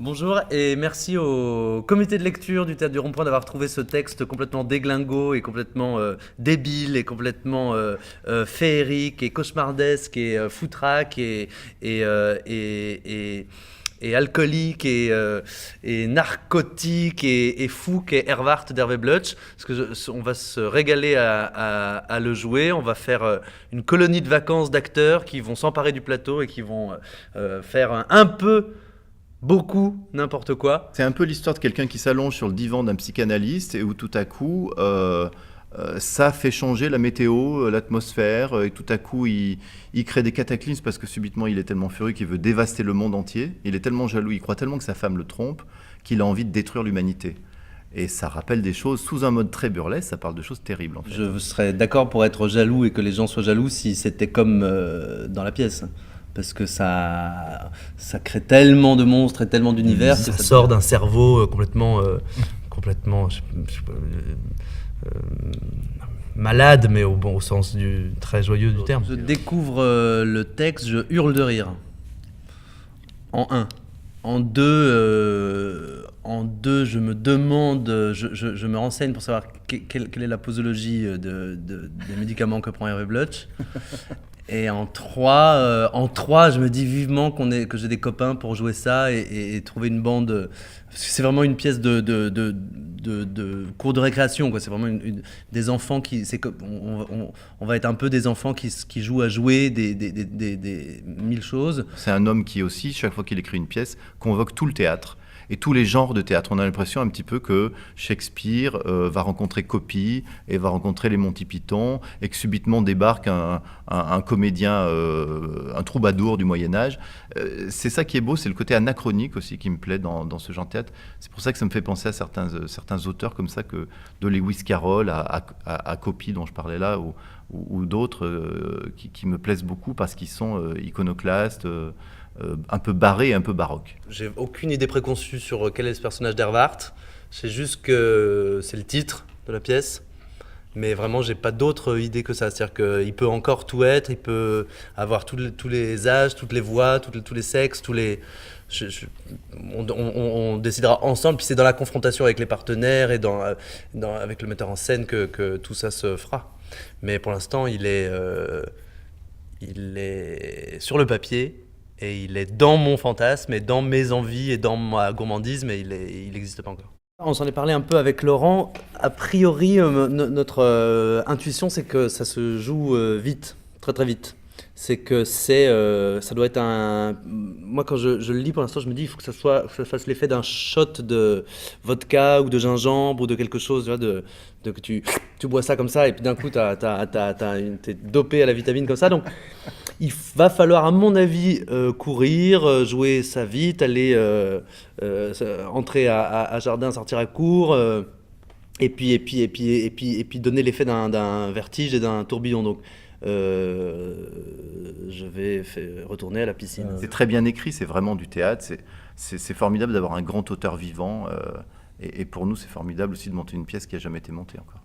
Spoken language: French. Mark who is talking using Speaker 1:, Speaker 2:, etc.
Speaker 1: Bonjour et merci au comité de lecture du Théâtre du Rond-Point d'avoir trouvé ce texte complètement déglingo et complètement débile et complètement féerique et cauchemardesque et foutraque et alcoolique et narcotique et fou qu'est Hervart d'Hervé Blutch. Parce que on va se régaler à le jouer. On va faire une colonie de vacances d'acteurs qui vont s'emparer du plateau et qui vont faire un peu beaucoup, n'importe quoi.
Speaker 2: C'est un peu l'histoire de quelqu'un qui s'allonge sur le divan d'un psychanalyste et où tout à coup, ça fait changer la météo, l'atmosphère, et tout à coup, il crée des cataclysmes parce que subitement, il est tellement furieux qu'il veut dévaster le monde entier. Il est tellement jaloux, il croit tellement que sa femme le trompe, qu'il a envie de détruire l'humanité. Et ça rappelle des choses, sous un mode très burlesque, ça parle de choses terribles en fait.
Speaker 1: Je serais d'accord pour être jaloux et que les gens soient jaloux si c'était comme dans la pièce. Parce que ça crée tellement de monstres et tellement d'univers que ça sort d'un cerveau complètement malade, mais au sens très joyeux du terme. Je découvre le texte, je hurle de rire. En un. En deux, je me demande, je me renseigne pour savoir quelle est la posologie des médicaments que prend Hervé Blutch. Et en trois, je me dis vivement que j'ai des copains pour jouer ça et trouver une bande. Parce que c'est vraiment une pièce de cours de récréation, quoi. C'est vraiment des enfants qui. On va être un peu des enfants qui jouent à jouer des mille choses.
Speaker 2: C'est un homme qui aussi, chaque fois qu'il écrit une pièce, convoque tout le théâtre. Et tous les genres de théâtre. On a l'impression un petit peu que Shakespeare va rencontrer Copy et va rencontrer les Monty Python et que subitement débarque un comédien, un troubadour du Moyen-Âge. C'est ça qui est beau, c'est le côté anachronique aussi qui me plaît dans ce genre de théâtre. C'est pour ça que ça me fait penser à certains auteurs comme ça, de Lewis Carroll à Copy dont je parlais là, ou d'autres qui me plaisent beaucoup parce qu'ils sont iconoclastes, un peu barré et un peu baroque.
Speaker 1: J'ai aucune idée préconçue sur quel est ce personnage d'Hervart. Je sais juste que c'est le titre de la pièce. Mais vraiment, j'ai pas d'autre idée que ça. C'est-à-dire qu'il peut encore tout être, il peut avoir tous les âges, toutes les voix, tous les sexes, on décidera ensemble, puis c'est dans la confrontation avec les partenaires et avec le metteur en scène que tout ça se fera. Mais pour l'instant, il est sur le papier. Et il est dans mon fantasme, et dans mes envies, et dans ma gourmandise, mais il n'existe pas encore. On s'en est parlé un peu avec Laurent. A priori, notre intuition, c'est que ça se joue vite, très très vite. C'est que ça doit être un... Moi, quand je le lis, pour l'instant, je me dis, il faut que ça fasse l'effet d'un shot de vodka ou de gingembre ou de quelque chose, tu vois, que tu bois ça comme ça, et puis d'un coup, t'es dopé à la vitamine comme ça. Donc, il va falloir, à mon avis, courir, jouer ça vite, aller entrer à jardin, sortir à court, et puis donner l'effet d'un vertige et d'un tourbillon. Donc, je vais retourner à la piscine.
Speaker 2: C'est très bien écrit, c'est vraiment du théâtre. C'est formidable d'avoir un grand auteur vivant. Et pour nous, c'est formidable aussi de monter une pièce qui n'a jamais été montée encore.